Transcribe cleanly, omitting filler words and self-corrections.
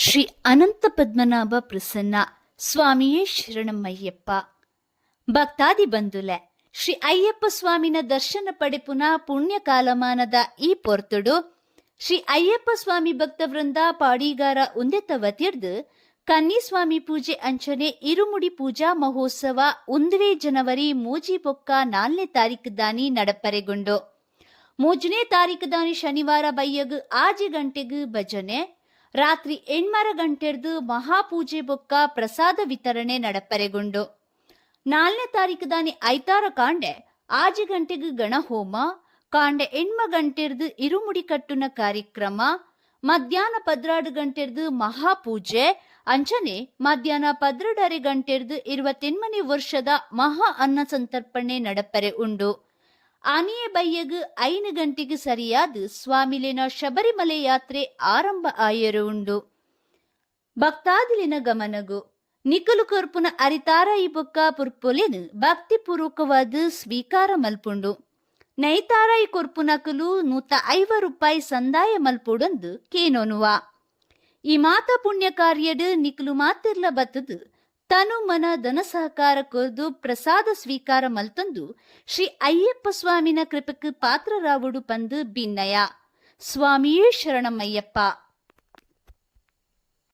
ಶ್ರೀ ಅನಂತ ಪದ್ಮನಾಭ ಪ್ರಸನ್ನ ಸ್ವಾಮಿಯೇ ಶರಣಮಯ್ಯಪ್ಪ. ಭಕ್ತಾದಿ ಬಂಧುಲೆ, ಶ್ರೀ ಅಯ್ಯಪ್ಪ ಸ್ವಾಮಿನ ದರ್ಶನ ಪಡೆಪುನ ಪುಣ್ಯ ಕಾಲಮಾನದ ಈ ಪೊರ್ತುಡು ಶ್ರೀ ಅಯ್ಯಪ್ಪ ಸ್ವಾಮಿ ಭಕ್ತ ವೃಂದ ಪಾಡಿಗಾರ ಉಂದೆತ ವತಿರ್ದು ಕನ್ನಿಸ್ವಾಮಿ ಪೂಜೆ ಅಂಚನೆ ಇರುಮುಡಿ ಪೂಜಾ ಮಹೋತ್ಸವ 1 ಜನವರಿ ಮೂಜಿ ಬೊಕ್ಕ 4ನೇ ತಾರೀಕು ದಾನಿ ನಡಪರೆಗೊಂಡು 3ನೇ ತಾರೀಕು ದಾನಿ ಶನಿವಾರ ಬಯ್ಯಗ್ 6 ಗಂಟೆಗೆ ಭಜನೆ, ರಾತ್ರಿ 8:30 ಗಂಟೆರ್ದು ಮಹಾಪೂಜೆ ಬೊಕ್ಕ ಪ್ರಸಾದ ವಿತರಣೆ ನಡಪರೆಗೊಂಡು 4ನೇ ತಾರೀಕು ದಾನಿ ಐತಾರ ಕಾಂಡೆ 6 ಗಂಟೆಗೆ ಗಣಹೋಮ ಕಾಂಡೆ 8 ಗಂಟೆರ್ದು ಇರುಮುಡಿ ಕಟ್ಟುನ ಕಾರ್ಯಕ್ರಮ, ಮಧ್ಯಾಹ್ನ 12 ಗಂಟೆರ್ದು ಮಹಾಪೂಜೆ ಅಂಚನೆ ಮಧ್ಯಾಹ್ನ 12:30 ಗಂಟೆರ್ದು 28ನೇ ವರ್ಷದ ಮಹಾ ಅನ್ನ ಸಂತರ್ಪಣೆ ನಡಪರೆ ಉಂಡು. ಆನೆಯ ಬಯ್ಯಗ್ 5 ಗಂಟೆಗೆ ಸರಿಯಾದ ಸ್ವಾಮಿಲಿನ ಶಬರಿಮಲೆ ಯಾತ್ರೆ ಆರಂಭ ಆಯರು ಉಂಡು. ಭಕ್ತಾದಿಲಿನ ಗಮನಗು ನಿಕಲು ಕೊರ್ಪುನ ಅರಿತಾರ ಈ ಬೊಕ್ಕ ಪುರ್ಪೊಲೆನ್ ಭಕ್ತಿ ಪೂರ್ವಕವಾದ ಸ್ವೀಕಾರ ಮಲ್ಪುಂಡು. ನೈತಾರ ಈ ಕೊರ್ಪುನಕಲು ₹150 ಸಂದಾಯ ಮಲ್ಪುಡೊಂದು ಕೇನೋನುವ. ಈ ಮಾತ ಪುಣ್ಯ ಕಾರ್ಯಡ್ ನಿಕಲು ಮಾತಿರ್ಲ ಬತ್ತದು ತನು ಮನ ಧನ ಸಹಕಾರ ಕೊರ್ದು ಪ್ರಸಾದ ಸ್ವೀಕಾರ ಮಲ್ತೊಂದು ಶ್ರೀ ಅಯ್ಯಪ್ಪ ಸ್ವಾಮಿನ ಕೃಪಕ್ಕೆ ಪಾತ್ರರಾವುಡು ಪಂದು ಭಿನ್ನಯ. ಸ್ವಾಮಿಯೇ ಶರಣಮಯ್ಯಪ್ಪ.